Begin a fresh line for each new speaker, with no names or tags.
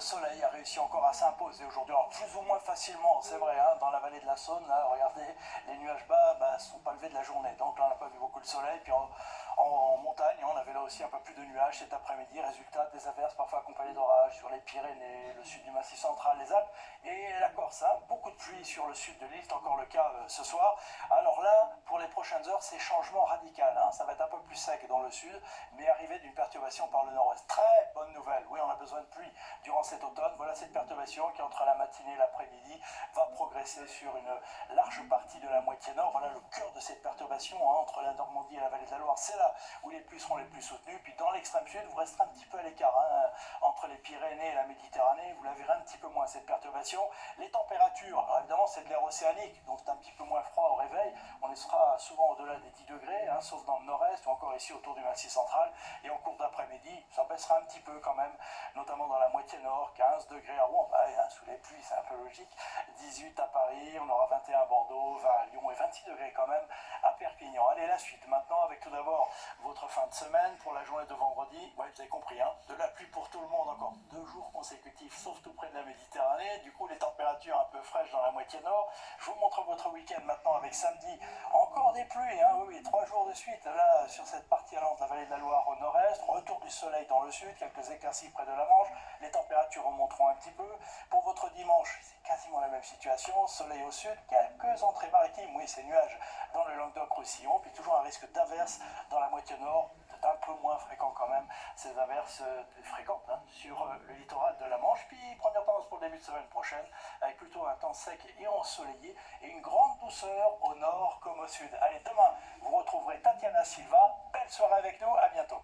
soleil a réussi encore à s'imposer aujourd'hui, alors plus ou moins facilement, c'est vrai, hein, dans la vallée de la Saône, là, regardez, les nuages bas ne sont pas levés de la journée, donc là on n'a pas vu beaucoup le soleil, puis en montagne, on avait là aussi un peu plus de nuages cet après-midi, résultat des averses parfois accompagnées d'orages sur les Pyrénées, le sud du Massif central, les Alpes et la Corse, hein. Beaucoup de pluie sur le sud de l'île, c'est encore le cas ce soir. Alors là, pour les prochaines heures, c'est changement radical, hein. Ça va être un peu plus sec dans le sud, mais arrivée d'une perturbation par le nord-ouest. Très bonne nouvelle, oui, on a besoin de pluie durant cet automne. Voilà cette perturbation qui, entre la matinée et l'après-midi, va progresser sur une large partie de la moitié nord. Voilà le cœur de cette perturbation, hein, entre la Normandie et la vallée de la Loire. C'est là où les pluies seront les plus soutenues. Puis dans l'extrême sud, vous resterez un petit peu à l'écart, hein, entre les Pyrénées et la Méditerranée. Vous la verrez un petit peu moins, cette perturbation. Les températures, alors évidemment, c'est de l'air océanique, donc c'est un petit peu moins froid au réveil. On sera souvent au-delà des 10 degrés, hein, sauf dans le nord-est ou encore ici autour du Massif central. Et en cours d'après-midi, ça baissera un petit peu quand même, notamment dans la moitié nord, 15 degrés à Rouen, hein, sous les pluies, c'est un peu logique. 18 à Paris, on aura 21 à Bordeaux, 20 à Lyon et 26 degrés quand même à Perpignan. Allez, la suite maintenant avec tout d'abord votre fin de semaine pour la journée de vendredi. Ouais, vous avez compris, hein, de la pluie pour tout le monde, encore 2 jours consécutifs, sauf tout près de la Méditerranée. Du coup, les températures un peu fraîches dans la moitié nord. Je vous montre votre week-end maintenant avec samedi. Encore des pluies, hein, oui, 3 jours de suite, là, sur cette partie allant de la vallée de la Loire au nord-est. Retour du soleil dans le sud, quelques éclaircies près de la Manche. Les températures remonteront un petit peu. Pour votre dimanche, c'est quasiment la même situation. Soleil au sud, quelques entrées maritimes, oui, c'est nuages dans le Languedoc-Roussillon. Puis toujours un risque d'averse dans la moitié nord. C'est un peu moins fréquent quand même, ces averses fréquentes, hein, sur le littoral de la Manche. Puis première tendance pour le début de semaine prochaine, avec plutôt un temps sec et ensoleillé, et une grande douceur au nord comme au sud. Allez, demain, vous retrouverez Tatiana Silva. Belle soirée avec nous, à bientôt.